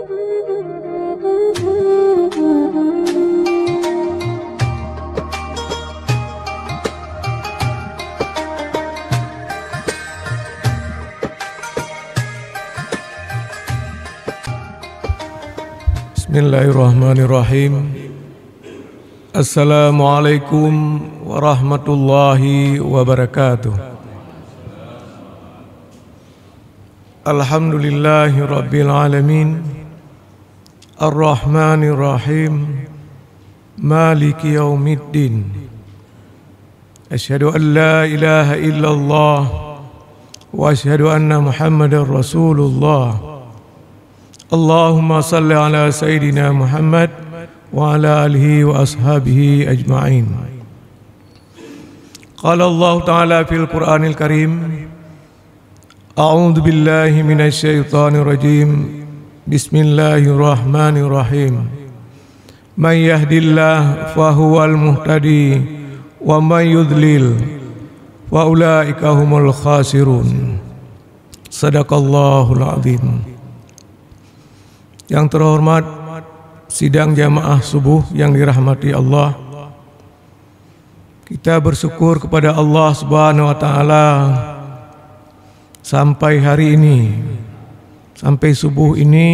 Bismillahirrahmanirrahim. Assalamualaikum warahmatullahi wabarakatuh. Alhamdulillahi rabbil alamin. Ar-Rahmanir Rahim. Maliki yaumiddin. Asyhadu an la ilaha illallah wa asyhadu anna Muhammadar Rasulullah. Allahumma salli ala Sayyidina Muhammad wa ala alihi wa ashabihi ajma'in. Qala Allah Ta'ala fil Qur'anil Karim, A'udhu billahi minasy syaithanir rajim. Bismillahirrahmanirrahim. Man yahdillah fahuwal muhtadi wa man yudlil wa ulaika humul khasirun. Sadaqallahul azim. Yang terhormat sidang jamaah subuh yang dirahmati Allah, kita bersyukur kepada Allah Subhanahu wa taala sampai hari ini, sampai subuh ini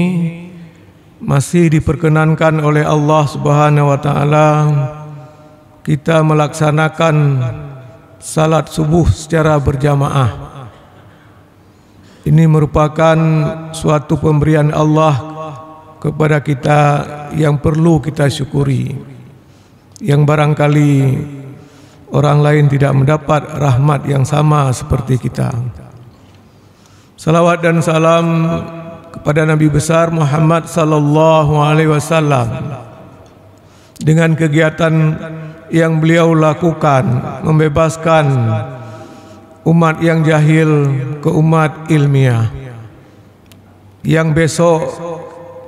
masih diperkenankan oleh Allah Subhanahu wa taala kita melaksanakan salat subuh secara berjamaah. Ini merupakan suatu pemberian Allah kepada kita yang perlu kita syukuri, yang barangkali orang lain tidak mendapat rahmat yang sama seperti kita. Salawat dan salam kepada Nabi besar Muhammad sallallahu alaihi wasallam dengan kegiatan yang beliau lakukan, membebaskan umat yang jahil ke umat ilmiah, yang besok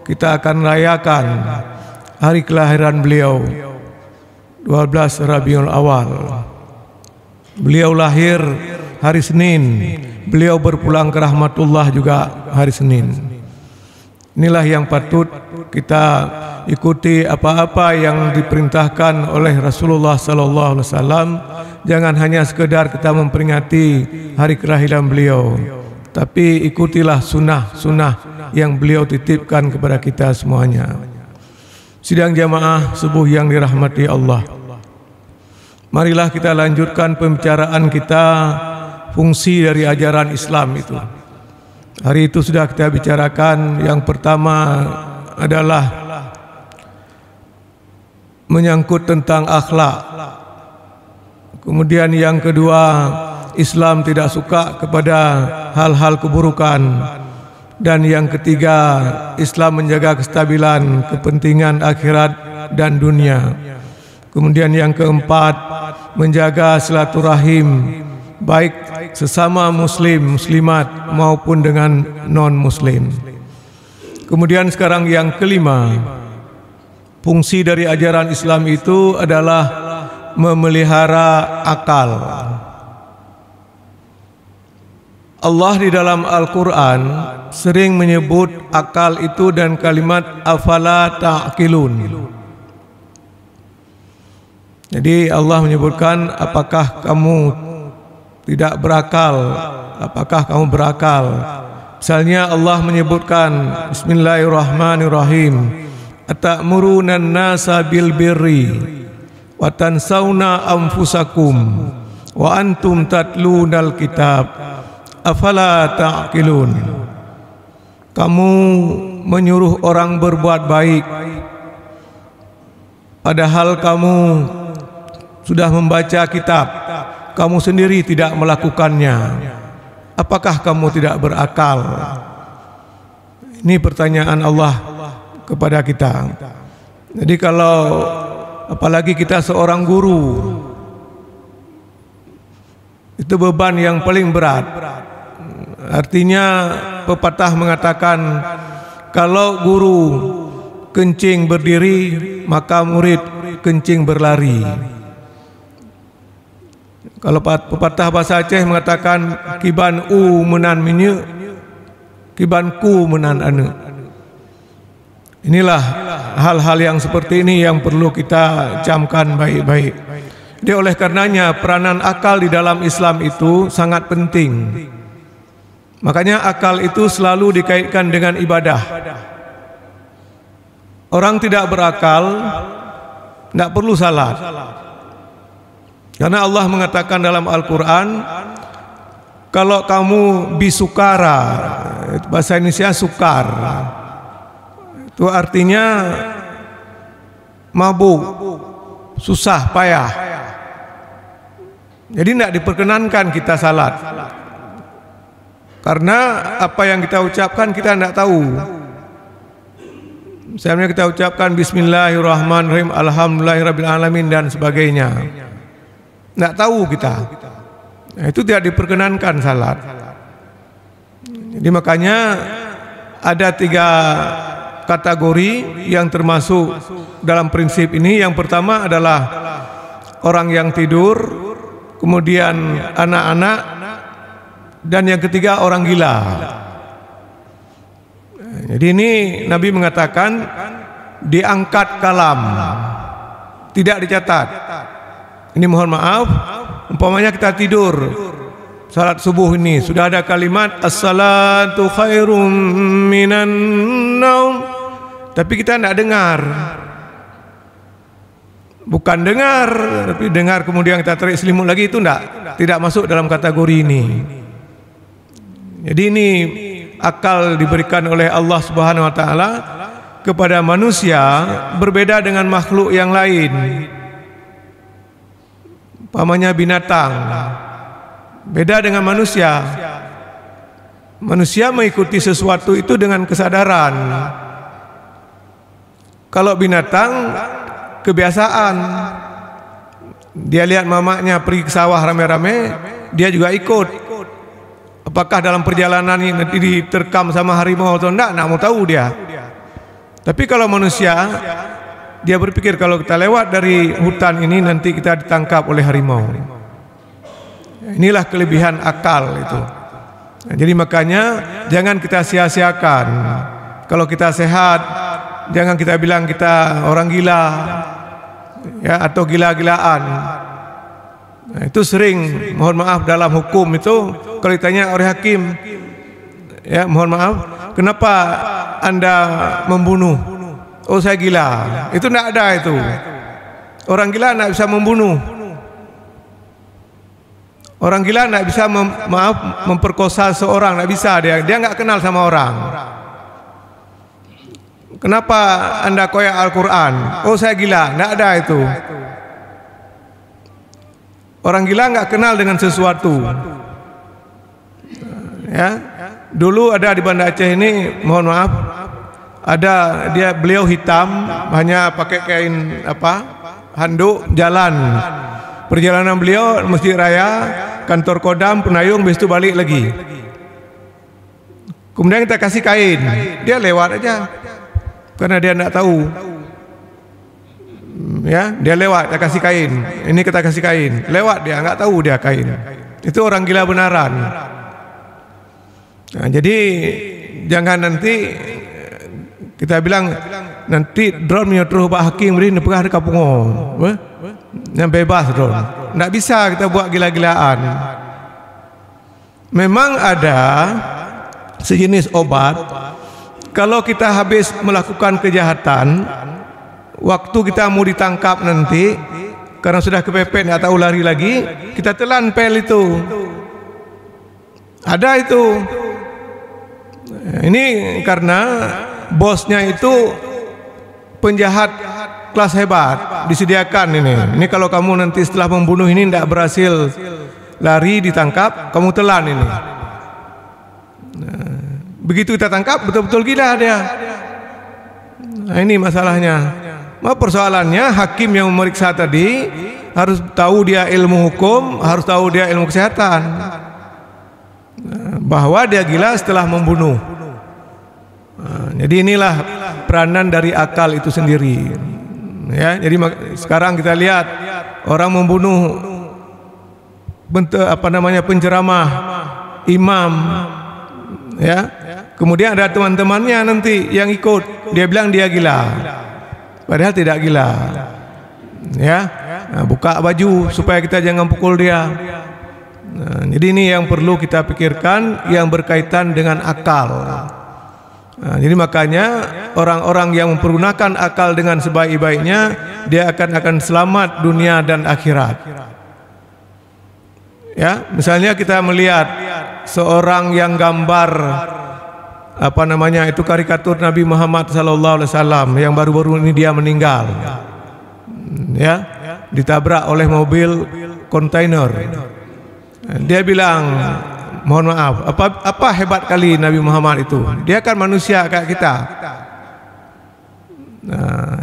kita akan rayakan hari kelahiran beliau 12 Rabiul Awal. Beliau lahir hari Senin, beliau berpulang ke rahmatullah juga hari Senin. Inilah yang patut kita ikuti, apa-apa yang diperintahkan oleh Rasulullah sallallahu alaihi wasallam. Jangan hanya sekedar kita memperingati hari kelahiran beliau, tapi ikutilah sunnah-sunnah yang beliau titipkan kepada kita semuanya. Sidang jamaah subuh yang dirahmati Allah, marilah kita lanjutkan pembicaraan kita fungsi dari ajaran Islam itu. Hari itu sudah kita bicarakan. Yang pertama adalah menyangkut tentang akhlak. Kemudian yang kedua, Islam tidak suka kepada hal-hal keburukan. Dan yang ketiga, Islam menjaga kestabilan kepentingan akhirat dan dunia. Kemudian yang keempat, menjaga silaturahim baik sesama muslim, muslimat maupun dengan non-muslim. Kemudian sekarang yang kelima, fungsi dari ajaran Islam itu adalah memelihara akal. Allah di dalam Al-Quran sering menyebut akal itu dan kalimat afala ta'qilun. Jadi Allah menyebutkan, apakah kamu tidak berakal? Apakah kamu berakal? Misalnya Allah menyebutkan Bismillahirrahmanirrahim, Ata'murunan nasa bil birri wa tansawna anfusakum wa antum tatlunal kitab afala ta'qilun. Kamu menyuruh orang berbuat baik padahal kamu sudah membaca kitab, kamu sendiri tidak melakukannya. Apakah kamu tidak berakal? Ini pertanyaan Allah kepada kita. Jadi kalau apalagi kita seorang guru, itu beban yang paling berat. Artinya pepatah mengatakan, kalau guru kencing berdiri, maka murid kencing berlari. Kalau pepatah bahasa Aceh mengatakan, kiban u menan minye, kiban ku menan ane. Inilah hal-hal yang seperti ini yang perlu kita camkan baik-baik. Jadi oleh karenanya peranan akal di dalam Islam itu sangat penting. Makanya akal itu selalu dikaitkan dengan ibadah. Orang tidak berakal tidak perlu salat. Karena Allah mengatakan dalam Al-Quran, kalau kamu bisukara, bahasa Indonesia sukar, itu artinya mabuk, susah, payah. Jadi tidak diperkenankan kita salat. Karena apa yang kita ucapkan kita tidak tahu. Misalnya kita ucapkan Bismillahirrahmanirrahim, Alhamdulillahirrabbilalamin dan sebagainya. Tidak tahu kita. Nah, itu tidak diperkenankan salat. Jadi makanya ada 3 kategori yang termasuk dalam prinsip ini. Yang pertama adalah orang yang tidur, kemudian anak-anak, dan yang ketiga orang gila. Jadi ini Nabi mengatakan diangkat kalam, tidak dicatat. Ini mohon maaf, umpamanya kita tidur salat subuh ini sudah ada kalimat as-salatu khairum minan naum, tapi kita tidak dengar. Bukan dengar, tapi dengar kemudian kita tarik selimut lagi, itu tidak masuk dalam kategori ini. Jadi ini akal diberikan oleh Allah Subhanahu wa taala kepada manusia, berbeda dengan makhluk yang lain. Umpamanya binatang, beda dengan manusia. Manusia mengikuti sesuatu itu dengan kesadaran. Kalau binatang kebiasaan, dia lihat mamanya pergi ke sawah rame-rame, dia juga ikut. Apakah dalam perjalanan ini nanti diterkam sama harimau atau enggak mau tahu dia. Tapi kalau manusia, dia berpikir kalau kita lewat dari hutan ini nanti kita ditangkap oleh harimau. Inilah kelebihan akal itu. Nah, jadi makanya jangan kita sia-siakan. Kalau kita sehat, jangan kita bilang kita orang gila, ya, atau gila-gilaan. Nah, itu sering, mohon maaf, dalam hukum itu kalau ditanya oleh hakim, ya mohon maaf, kenapa Anda membunuh? Oh saya gila. Itu tidak ada itu. Orang gila tidak bisa membunuh. Orang gila tidak bisa memperkosa seorang, tidak bisa dia nggak kenal sama orang. Kenapa Anda koyak Al-Quran? Oh saya gila, tidak ada itu. Orang gila nggak kenal dengan sesuatu. Ya, dulu ada di Banda Aceh ini, mohon maaf, ada beliau hitam, hanya pakai kain handuk, jalan. Perjalanan beliau Masjid Raya, kantor Kodam, Penayung, habis itu balik lagi. Kemudian kita kasih kain, dia lewat aja, karena dia tidak tahu. Ya, dia lewat, kita kasih kain. Ini kita kasih kain, lewat dia, nggak tahu dia kain. Itu orang gila benaran. Nah, jadi jangan nanti kita bilang nanti drone menyetuh Pak Hakim beri nepegah dekat Pungo, yang bebas drone. Tidak bisa kita buat gila-gilaan. Memang ada sejenis obat, kalau kita habis melakukan kejahatan, waktu kita mau ditangkap nanti, karena sudah kepepet tidak tahu lari lagi, kita telan pel itu. Ada itu. Ini karena bosnya itu penjahat kelas hebat, disediakan ini. Ini kalau kamu nanti setelah membunuh ini tidak berhasil lari ditangkap, kamu telan ini. Nah, begitu kita tangkap betul-betul gila dia. Nah, ini masalahnya. Persoalannya hakim yang memeriksa tadi harus tahu dia ilmu hukum, harus tahu dia ilmu kesehatan, bahwa dia gila setelah membunuh. Nah, jadi inilah peranan dari akal itu sendiri. Ya, jadi sekarang kita lihat orang membunuh penceramah, imam, ya. Kemudian ada teman-temannya nanti yang ikut. dia bilang dia gila, padahal tidak gila. Ya, buka baju supaya kita jangan pukul dia. Jadi ini yang perlu kita pikirkan, yang berkaitan dengan akal. Jadi makanya orang-orang yang mempergunakan akal dengan sebaik-baiknya, dia akan selamat dunia dan akhirat. Ya, misalnya kita melihat seorang yang gambar itu karikatur Nabi Muhammad SAW yang baru-baru ini dia meninggal. Ya, ditabrak oleh mobil kontainer. Dia bilang, mohon maaf, apa hebat kali Nabi Muhammad itu? Dia kan manusia kayak kita.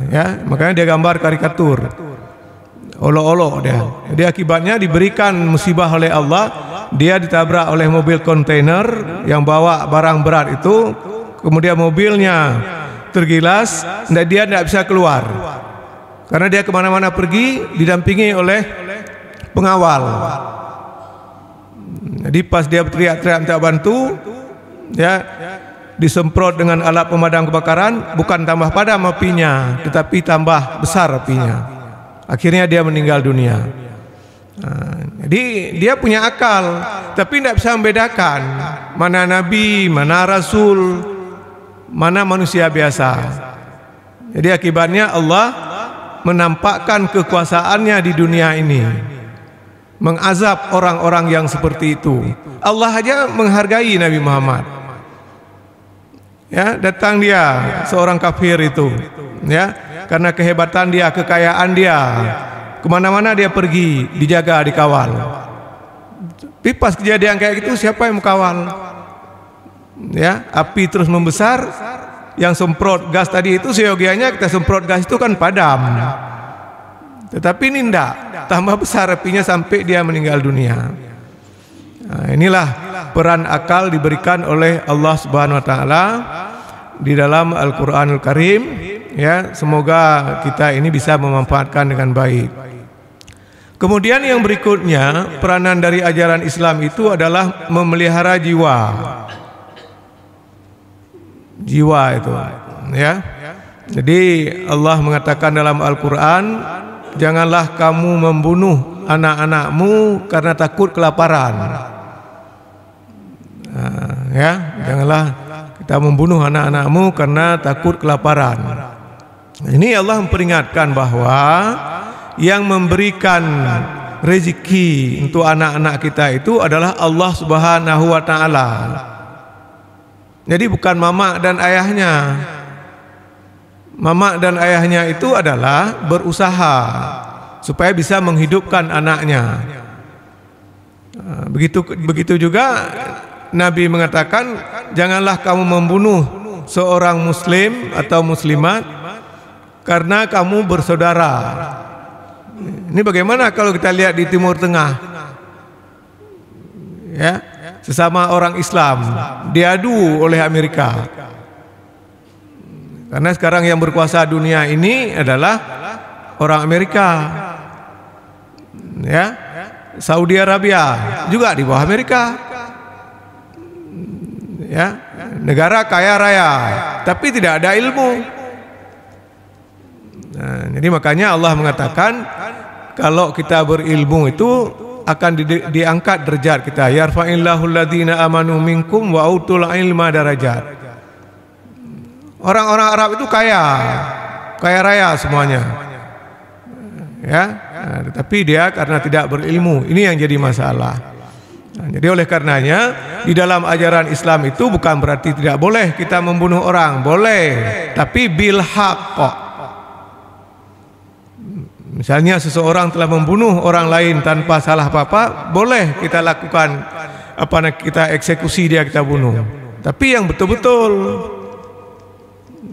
Ya, makanya dia gambar karikatur. Olok-olok dia. Jadi akibatnya diberikan musibah oleh Allah. Dia ditabrak oleh mobil kontainer yang bawa barang berat itu. Kemudian mobilnya tergilas dan dia tidak bisa keluar. Karena dia kemana-mana pergi didampingi oleh pengawal. Jadi pas dia teriak-teriak minta bantu, ya, disemprot dengan alat pemadam kebakaran, bukan tambah padam apinya, tetapi tambah besar apinya. Akhirnya dia meninggal dunia. Jadi dia punya akal, tapi tidak bisa membedakan mana nabi, mana rasul, mana manusia biasa. Jadi akibatnya Allah menampakkan kekuasaannya di dunia ini, mengazab orang-orang yang seperti itu. Allah aja menghargai Nabi Muhammad. Ya, datang dia seorang kafir itu, ya, karena kehebatan dia, kekayaan dia, kemana-mana dia pergi, dijaga, dikawal. Tapi pas kejadian kayak gitu, siapa yang mengkawal? Ya, api terus membesar, yang semprot gas tadi itu seyogianya kita semprot gas itu kan padam. Tetapi ini tidak, tambah besar apinya sampai dia meninggal dunia. Nah, inilah peran akal diberikan oleh Allah Subhanahu Wa Taala di dalam Al-Quranul Karim. Ya, semoga kita ini bisa memanfaatkan dengan baik. Kemudian yang berikutnya, peranan dari ajaran Islam itu adalah memelihara jiwa. Jiwa itu, ya. Jadi Allah mengatakan dalam Al-Quran, janganlah kamu membunuh anak-anakmu karena takut kelaparan. Ya, janganlah kita membunuh anak-anakmu karena takut kelaparan. Ini Allah memperingatkan bahwa yang memberikan rezeki untuk anak-anak kita itu adalah Allah Subhanahu Wa Taala. Jadi bukan mama dan ayahnya. Mama dan ayahnya itu adalah berusaha supaya bisa menghidupkan anaknya. Begitu juga Nabi mengatakan, janganlah kamu membunuh seorang muslim atau muslimat karena kamu bersaudara. Ini bagaimana kalau kita lihat di Timur Tengah? Ya, sesama orang Islam diadu oleh Amerika. Karena sekarang yang berkuasa dunia ini adalah orang Amerika. Ya, Saudi Arabia juga di bawah Amerika. Ya, negara kaya raya, tapi tidak ada ilmu. Nah, jadi makanya Allah mengatakan kalau kita berilmu itu akan diangkat derajat kita. Yarfa'illahu alladhina amanu minkum wa utul ilma darajat. Orang-orang Arab itu kaya raya semuanya. Ya, tapi dia karena tidak berilmu, ini yang jadi masalah. Nah, jadi oleh karenanya di dalam ajaran Islam itu bukan berarti tidak boleh kita membunuh orang, boleh, tapi bil haqq. Misalnya seseorang telah membunuh orang lain tanpa salah apa-apa, boleh kita lakukan kita eksekusi dia, kita bunuh. Tapi yang betul-betul.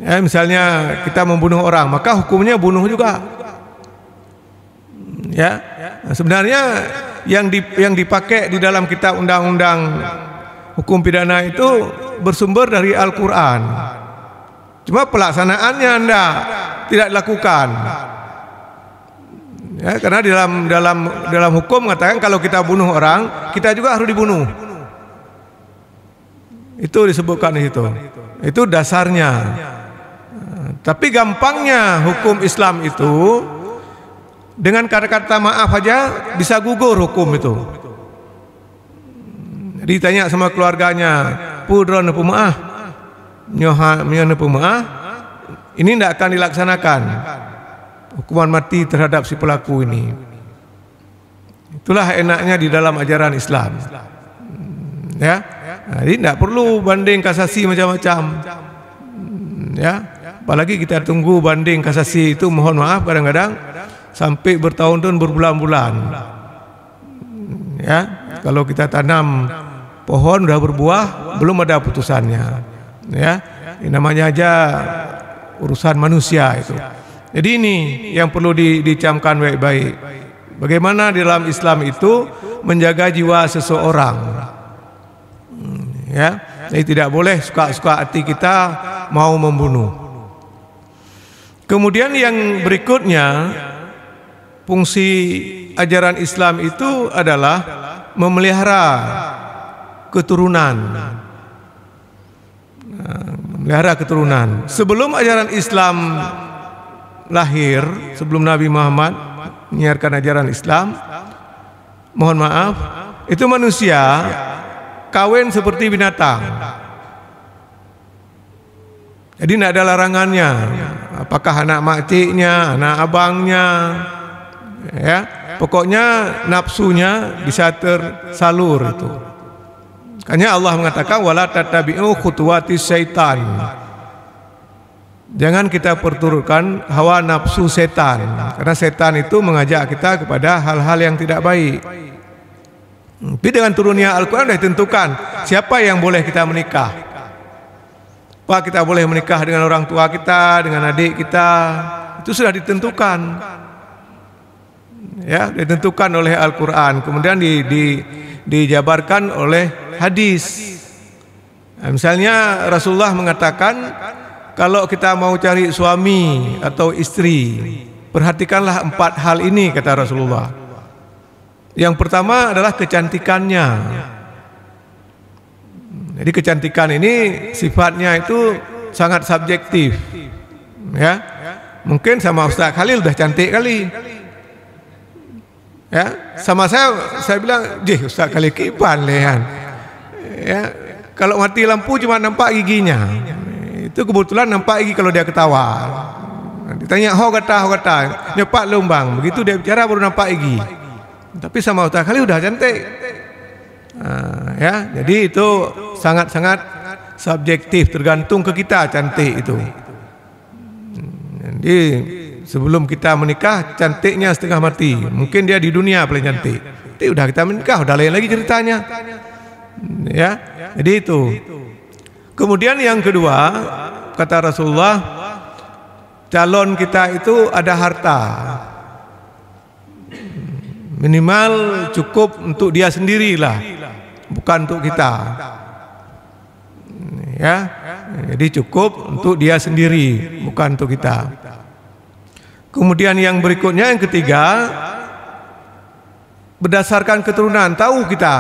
Ya, misalnya kita membunuh orang, maka hukumnya bunuh juga. Ya, nah, sebenarnya yang dipakai di dalam kitab undang-undang hukum pidana itu bersumber dari Al-Quran. Cuma pelaksanaannya tidak dilakukan. Ya, karena dalam hukum mengatakan kalau kita bunuh orang, kita juga harus dibunuh. Itu disebutkan di situ. Itu dasarnya. Tapi gampangnya hukum Islam itu dengan kata-kata maaf aja bisa gugur hukum itu. Jadi tanya sama keluarganya, pudron pemaaf, nyoha pemaaf, ini tidak akan dilaksanakan hukuman mati terhadap si pelaku ini. Itulah enaknya di dalam ajaran Islam. Ya, jadi tidak perlu banding kasasi macam-macam. Ya, apalagi kita tunggu banding kasasi itu, mohon maaf kadang-kadang sampai bertahun-tahun, berbulan-bulan. Ya, kalau kita tanam pohon sudah berbuah, belum ada putusannya. Ya, ini namanya aja urusan manusia itu. Jadi ini yang perlu dicamkan baik-baik. Bagaimana di dalam Islam itu menjaga jiwa seseorang. Ya, jadi tidak boleh suka-suka hati kita mau membunuh. Kemudian yang berikutnya, fungsi ajaran Islam itu adalah memelihara keturunan. Memelihara keturunan. Sebelum ajaran Islam lahir, sebelum Nabi Muhammad menyiarkan ajaran Islam, mohon maaf, itu manusia kawin seperti binatang. Jadi tidak ada larangannya. Apakah anak makciknya, anak abangnya, ya, pokoknya nafsunya bisa tersalur itu. Makanya Allah mengatakan wala tattabi'u khutuwatis syaitan. Jangan kita perturutkan hawa nafsu setan, karena setan itu mengajak kita kepada hal-hal yang tidak baik. Tapi dengan turunnya Al-Quran sudah ditentukan siapa yang boleh kita menikah. Pak, kita boleh menikah dengan orang tua kita, dengan adik kita, itu sudah ditentukan. Ya, ditentukan oleh Al-Quran, kemudian dijabarkan oleh hadis. Nah, misalnya Rasulullah mengatakan, kalau kita mau cari suami atau istri, perhatikanlah 4 hal ini, kata Rasulullah. Yang pertama adalah kecantikannya. Jadi kecantikan ini sifatnya itu sangat subjektif. Ya, mungkin sama Ustaz Khalil udah cantik kali. Ya, sama saya bilang, "Jih, Ustaz Khalil kipan lehan." Ya, kalau mati lampu cuma nampak giginya. Itu kebetulan nampak gigi kalau dia ketawa. Ditanya, "Ho kata, nyepak lumbang." Begitu dia bicara baru nampak gigi. Tapi sama Ustaz Khalil udah cantik. Ya, jadi itu sangat-sangat subjektif, tergantung ke kita cantik itu. Jadi sebelum kita menikah cantiknya setengah mati, mungkin dia di dunia paling cantik. Tapi udah kita menikah udah lain lagi ceritanya. Ya, jadi itu. Kemudian yang kedua, kata Rasulullah, calon kita itu ada harta. Minimal cukup untuk dia sendirilah, bukan untuk kita. Ya, jadi cukup untuk dia sendiri, bukan untuk kita. Kemudian yang berikutnya, yang ketiga, berdasarkan keturunan, tahu kita.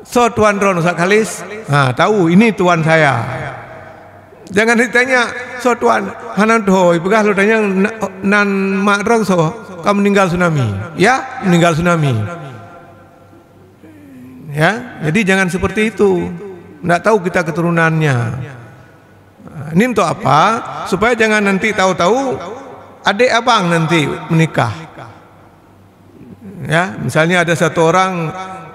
So tuan Ron Ustaz Khalis, tahu ini tuan saya. Jangan ditanya, so tuan hanan doh, ibegah lu tanya nan mak Ron so, kamu meninggal tsunami. Ya, meninggal tsunami. Ya, jadi jangan seperti itu. Tidak tahu kita keturunannya. Ini untuk apa? Supaya jangan nanti tahu-tahu adik abang nanti menikah. Ya, misalnya ada satu orang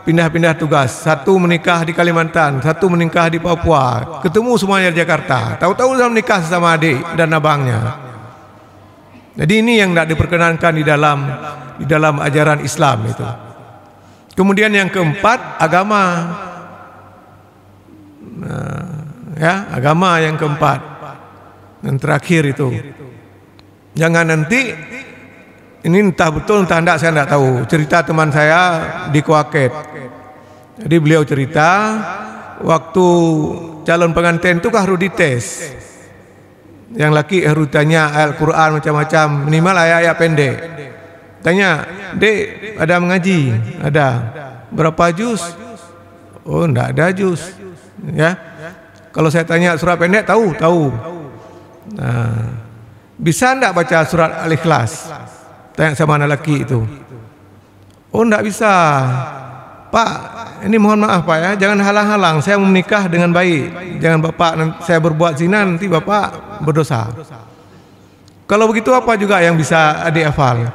pindah-pindah tugas, satu menikah di Kalimantan, satu menikah di Papua, ketemu semuanya di Jakarta. Tahu-tahu sudah menikah sama adik dan abangnya. Jadi ini yang tidak diperkenankan di dalam ajaran Islam itu. Kemudian yang keempat, agama. Ya, agama yang keempat. Yang terakhir itu. Jangan nanti ini entah betul entah tidak, saya tidak tahu. Cerita teman saya di Kuaket. Jadi beliau cerita waktu calon pengantin itu harus dites. Yang laki harus tanya Al-Quran macam-macam, minimal ayat-ayat pendek. Tanya, "Dek, ada mengaji?" "Ada." "Berapa juz?" "Oh, enggak ada juz." Ya. Kalau saya tanya surah pendek, tahu. Nah, bisa enggak baca surat Al-Ikhlas? Tanya sama anak laki itu. Oh, enggak bisa. Pak, ini mohon maaf Pak ya, jangan halang-halang, saya mau menikah dengan baik. Jangan Bapak, saya berbuat zina nanti Bapak berdosa. Kalau begitu apa juga yang bisa adik hafal?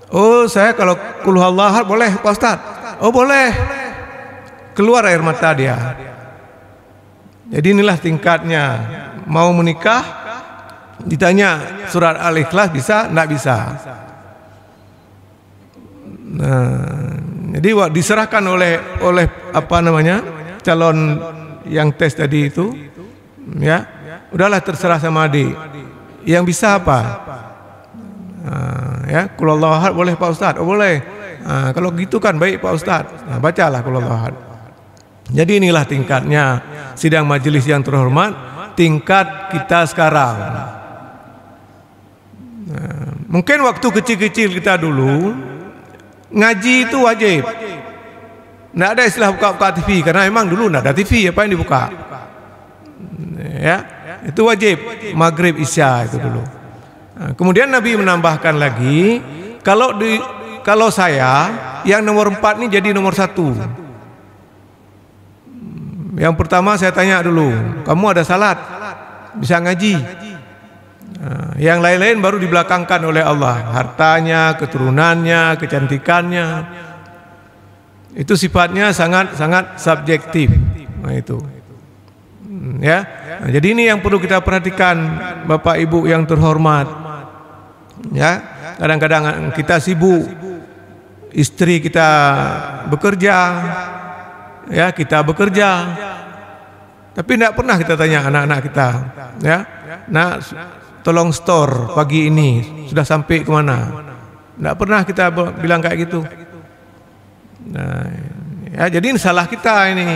Oh, saya kalau qul huwallahu ahad boleh Pak Ustaz? Oh boleh. Keluar air mata dia. Jadi inilah tingkatnya. Mau menikah, ditanya surat Al-Ikhlas bisa? Enggak bisa. Nah, jadi diserahkan oleh apa namanya, calon yang tes tadi itu, ya udahlah terserah sama adik. Yang bisa apa? Ya, qul huwallahu ahad boleh Pak Ustaz? Oh boleh. Kalau gitu kan baik Pak Ustaz. Bacalah qul huwallahu ahad. Jadi inilah tingkatnya sidang majelis yang terhormat, tingkat kita sekarang. Mungkin waktu kecil-kecil kita dulu ngaji itu wajib. Nggak ada istilah buka-buka TV karena memang dulu nggak ada TV, apa yang dibuka? Ya, itu wajib maghrib isya itu dulu. Kemudian Nabi menambahkan lagi, kalau saya yang nomor 4 ini jadi nomor 1. Yang pertama saya tanya dulu, kamu ada salat, bisa ngaji. Yang lain-lain baru dibelakangkan oleh Allah, hartanya, keturunannya, kecantikannya. Itu sifatnya sangat subjektif. Nah, itu. Ya. Nah, jadi ini yang perlu kita perhatikan Bapak Ibu yang terhormat. Ya, kadang-kadang kita sibuk, istri kita bekerja, ya kita bekerja, tapi tidak pernah kita tanya anak-anak kita, ya, nak tolong store pagi ini sudah sampai kemana? Tidak pernah kita bilang kayak gitu. Nah, ya jadi ini salah kita ini.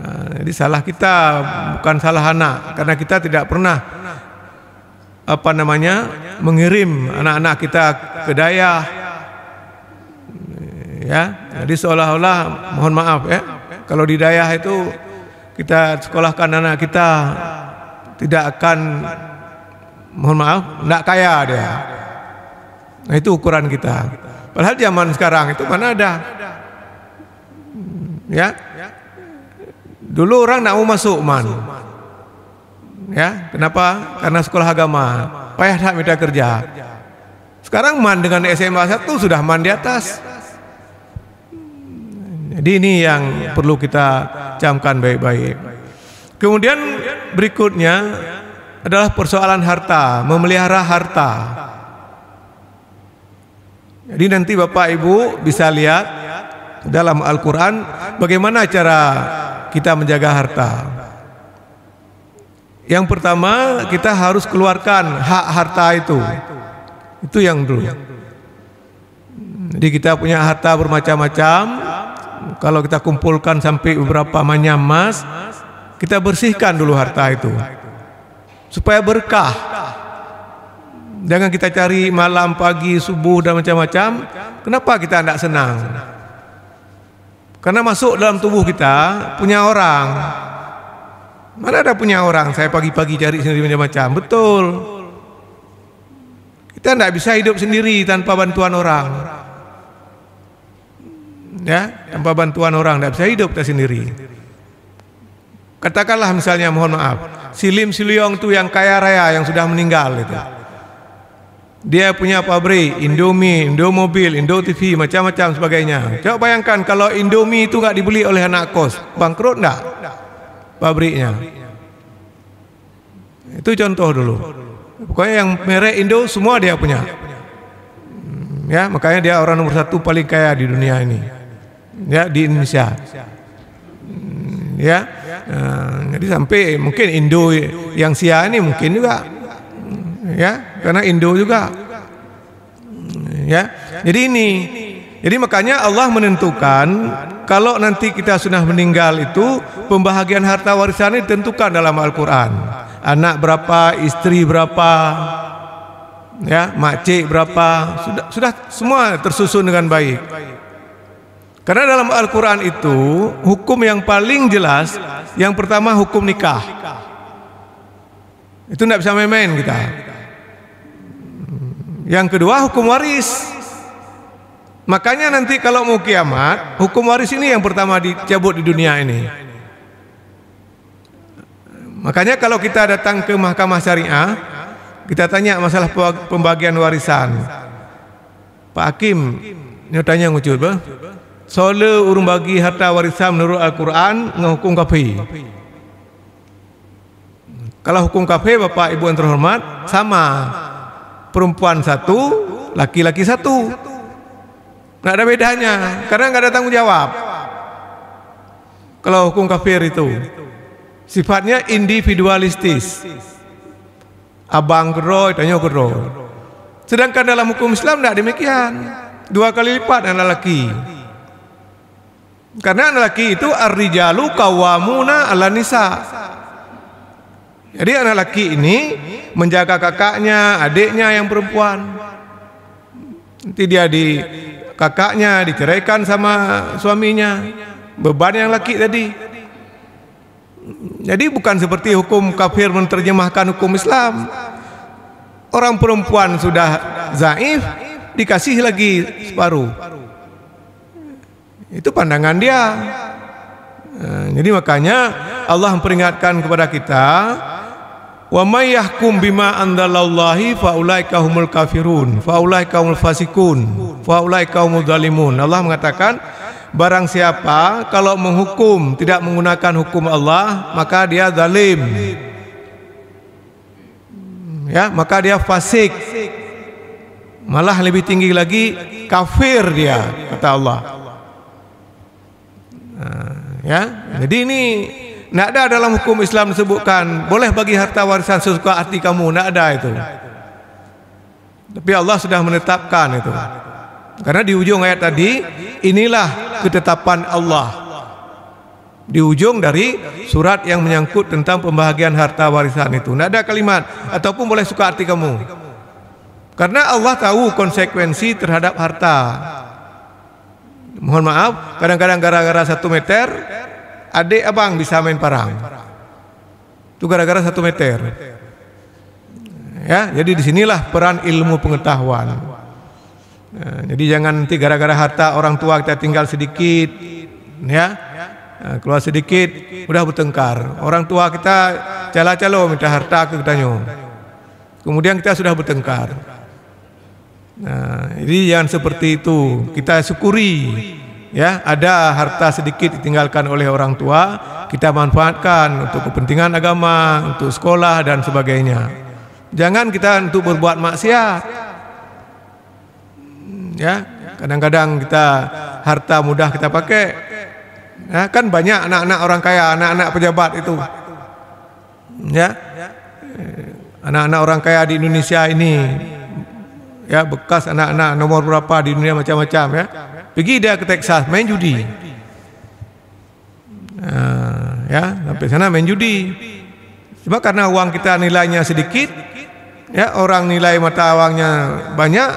Nah, jadi salah kita, bukan salah anak, karena kita tidak pernah apa namanya mengirim anak-anak kita ke dayah. Ya, jadi seolah-olah mohon maaf ya, kalau di dayah itu kita sekolahkan anak kita tidak akan, mohon maaf, tidak kaya dia. Nah itu ukuran kita. Padahal zaman sekarang itu mana ada. Ya, dulu orang nak mau masuk man. Ya, kenapa? Karena sekolah agama, payah tak minta kerja. Sekarang man dengan SMA 1 sudah man di atas. Jadi ini yang perlu kita camkan baik-baik. Kemudian berikutnya adalah persoalan harta, memelihara harta. Jadi nanti Bapak Ibu bisa lihat dalam Al-Quran bagaimana cara kita menjaga harta. Yang pertama kita harus keluarkan hak harta itu. Itu yang dulu. Jadi kita punya harta bermacam-macam. Kalau kita kumpulkan sampai beberapa manyam emas, kita bersihkan dulu harta itu supaya berkah. Jangan kita cari malam, pagi, subuh dan macam-macam. Kenapa kita tidak senang? Karena masuk dalam tubuh kita punya orang. Mana ada punya orang, saya pagi-pagi cari sendiri macam-macam. Betul. Kita tidak bisa hidup sendiri tanpa bantuan orang. Ya, tanpa bantuan orang tidak bisa hidup kita sendiri. Katakanlah misalnya, mohon maaf, si Lim Siliong itu yang kaya raya yang sudah meninggal itu. Dia punya pabrik Indomie, Indomobil, Indo TV, macam-macam sebagainya. Coba bayangkan kalau Indomie itu nggak dibeli oleh anak kos, bangkrut enggak pabriknya? Itu contoh dulu. Pokoknya yang merek Indo semua dia punya. Ya, makanya dia orang nomor 1 paling kaya di dunia ini. Ya, di Indonesia. Ya, jadi sampai mungkin Indo yang Sia ini mungkin juga. Ya, karena Indo juga. Ya, jadi makanya Allah menentukan kalau nanti kita sudah meninggal itu pembahagian harta warisan ditentukan dalam Al-Quran. Anak berapa, istri berapa, ya, makcik berapa, sudah semua tersusun dengan baik. Karena dalam Al-Quran itu hukum yang paling jelas, yang pertama hukum nikah. Itu tidak bisa main-main kita. Yang kedua, hukum waris. Makanya nanti kalau mau kiamat, hukum waris ini yang pertama dicabut di dunia ini. Makanya kalau kita datang ke mahkamah syariah, kita tanya masalah pembagian warisan. Pak Hakim, nyatanya ngucut bah. Soal urung bagi harta warisan menurut Al-Quran ngehukum kafir. Kalau hukum kafir, Bapak Ibu yang terhormat, sama. Perempuan satu, laki-laki satu. Nggak ada bedanya, karena nggak ada tanggung jawab. Kalau hukum kafir itu sifatnya individualistis. Abang gero, tanya gero. Sedangkan dalam hukum Islam tidak demikian. 2 kali lipat anak laki. Karena anak laki itu ar-rijalu qawwamuna 'alan nisa. Jadi anak laki ini menjaga kakaknya, adiknya yang perempuan. Nanti dia kakaknya diceraikan sama suaminya. Beban yang laki tadi. Jadi bukan seperti hukum kafir menerjemahkan hukum Islam. Orang perempuan sudah zaif, dikasih lagi separuh. Itu pandangan dia. Jadi makanya Allah memperingatkan kepada kita, wa may yahkum bima anzalallahi faulaika humul kafirun, faulaika humul fasikun, faulaika humul zalimun. Allah mengatakan, barang siapa kalau menghukum tidak menggunakan hukum Allah, maka dia zalim. Ya, maka dia fasik. Malah lebih tinggi lagi, kafir dia, kata Allah. Ya, jadi ini tidak ada dalam hukum Islam disebutkan boleh bagi harta warisan sesuka hati kamu, tidak ada itu. Tapi Allah sudah menetapkan itu. Karena di ujung ayat tadi, inilah ketetapan Allah. Di ujung dari surat yang menyangkut tentang pembahagian harta warisan itu, tidak ada kalimat ataupun boleh suka hati kamu. Karena Allah tahu konsekuensi terhadap harta. Mohon maaf, kadang-kadang gara-gara 1 meter, adik abang bisa main parang. Itu gara-gara 1 meter. Ya, jadi disinilah peran ilmu pengetahuan. Jadi jangan nanti gara-gara harta orang tua kita tinggal sedikit, ya, keluar sedikit, udah bertengkar. Orang tua kita calo-calo minta harta ke kitanya. Kemudian kita sudah bertengkar. Jadi jangan seperti itu. Kita syukuri, ya, ada harta sedikit ditinggalkan oleh orang tua, kita manfaatkan untuk kepentingan agama, untuk sekolah dan sebagainya. Jangan kita untuk berbuat maksiat. Ya, kadang-kadang kita harta mudah kita pakai. Ya, kan banyak anak-anak orang kaya, anak-anak pejabat itu. Ya, anak-anak orang kaya di Indonesia ini, ya, bekas anak-anak nomor berapa di dunia macam-macam, ya. Pergi dia ke Texas main judi. Ya, sampai sana main judi. Cuma karena uang kita nilainya sedikit, ya, orang nilai mata uangnya banyak,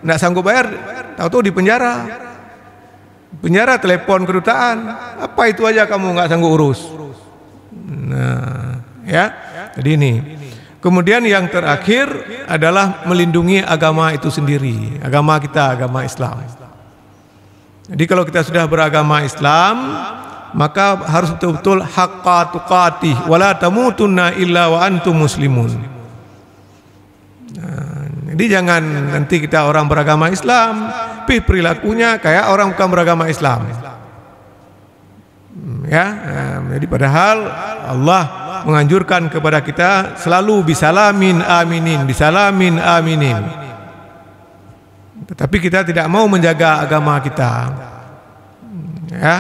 tidak sanggup bayar, tahu-tahu di penjara. Penjara, telepon kedutaan, apa itu aja kamu nggak sanggup urus. Nah, ya, jadi ini. Kemudian yang terakhir adalah melindungi agama itu sendiri, agama kita, agama Islam. Jadi kalau kita sudah beragama Islam, maka harus betul-betul haqqa tuqatih wala tamutunna illa wa antum muslimun. Jadi jangan nanti kita orang beragama Islam, tapi perilakunya kayak orang bukan beragama Islam. Ya, jadi padahal Allah menganjurkan kepada kita selalu bisalamin aminin, bisalamin aminin. Tetapi kita tidak mau menjaga agama kita. Ya,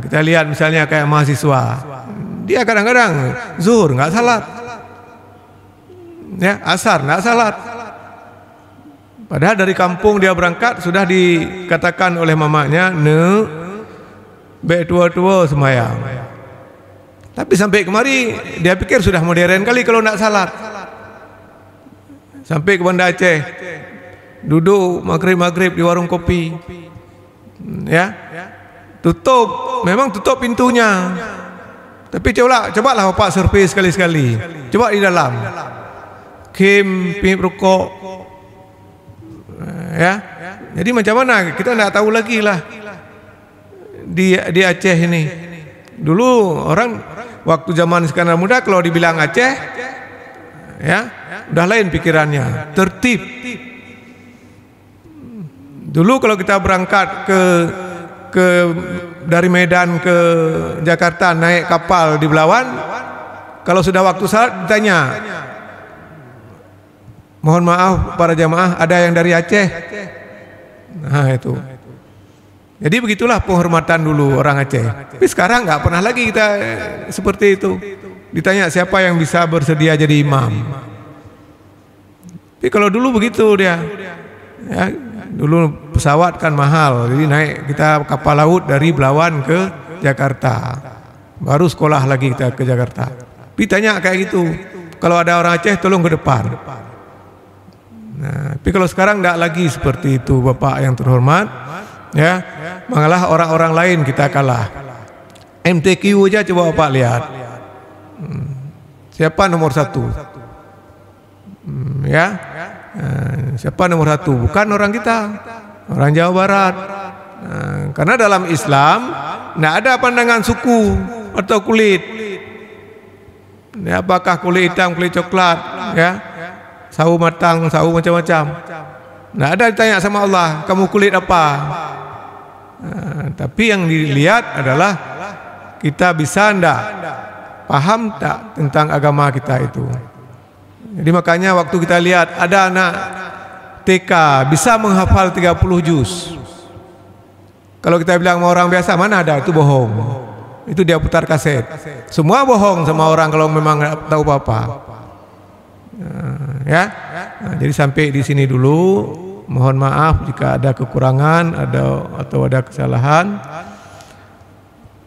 kita lihat misalnya kayak mahasiswa, dia kadang-kadang zuhur nggak salat, ya, asar nggak salat. Padahal dari kampung dia berangkat sudah dikatakan oleh mamanya, tua-tua semayang. Tapi sampai kemari dia pikir sudah modern kali kalau nak salat. Sampai ke Banda Aceh, duduk maghrib di warung kopi, ya, tutup, memang tutup pintunya, Tapi cobalah Bapak survei sekali-sekali. Coba di dalam. Kim, pihip rokok. Ya. Jadi macam mana? Kita tidak tahu lagi lah. Di Aceh ini. Dulu orang waktu zaman Iskandar Muda kalau dibilang Aceh, ya, udah lain pikirannya. Tertib. Dulu kalau kita berangkat dari Medan ke Jakarta naik kapal di Belawan, kalau sudah waktu salat ditanya, mohon maaf para jamaah, ada yang dari Aceh? Nah itu. Jadi begitulah penghormatan dulu orang Aceh. Tapi sekarang nggak pernah lagi kita seperti itu. Ditanya siapa yang bisa bersedia jadi imam. Tapi kalau dulu begitu dia. Ya, dulu pesawat kan mahal, jadi naik kita kapal laut dari Belawan ke Jakarta. Baru sekolah lagi kita ke Jakarta. Tapi tanya kayak gitu. Kalau ada orang Aceh tolong ke depan. Nah, tapi kalau sekarang tidak lagi seperti itu, Bapak yang terhormat. Ya, malah orang-orang lain kita kalah. MTQ aja coba Bapak lihat. Siapa nomor 1? Ya, siapa nomor 1? Bukan orang kita, orang Jawa Barat. Karena dalam Islam tidak ada pandangan suku atau kulit. Ya, apakah kulit hitam, kulit coklat, ya, sawo matang, sawo macam-macam. Tidak ada ditanya sama Allah, kamu kulit apa? Tapi yang dilihat adalah kita bisa ndak paham tak tentang agama kita itu. Jadi makanya waktu kita lihat ada anak TK bisa menghafal 30 juz. Kalau kita bilang sama orang biasa, mana ada, itu bohong. Itu dia putar kaset. Semua bohong sama orang kalau memang nggak tahu apa-apa. Ya. Nah, jadi sampai di sini dulu. Mohon maaf jika ada kekurangan atau ada kesalahan.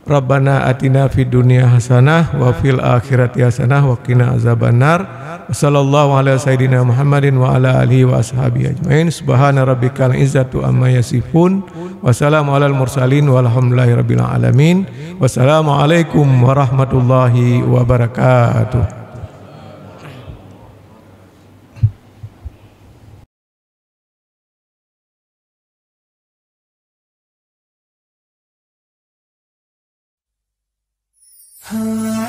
Rabbana atina fid dunya hasanah wa fil akhirati hasanah wa qina azabannar. Wassallallahu ala sayidina Muhammadin wa ala alihi wa ashabihi ajmain. Subhana rabbikal izzatu amma yasifun. Wassalamu alal mursalin walhamdulillahi rabbil alamin. Wassalamualaikum warahmatullahi wabarakatuh. Ah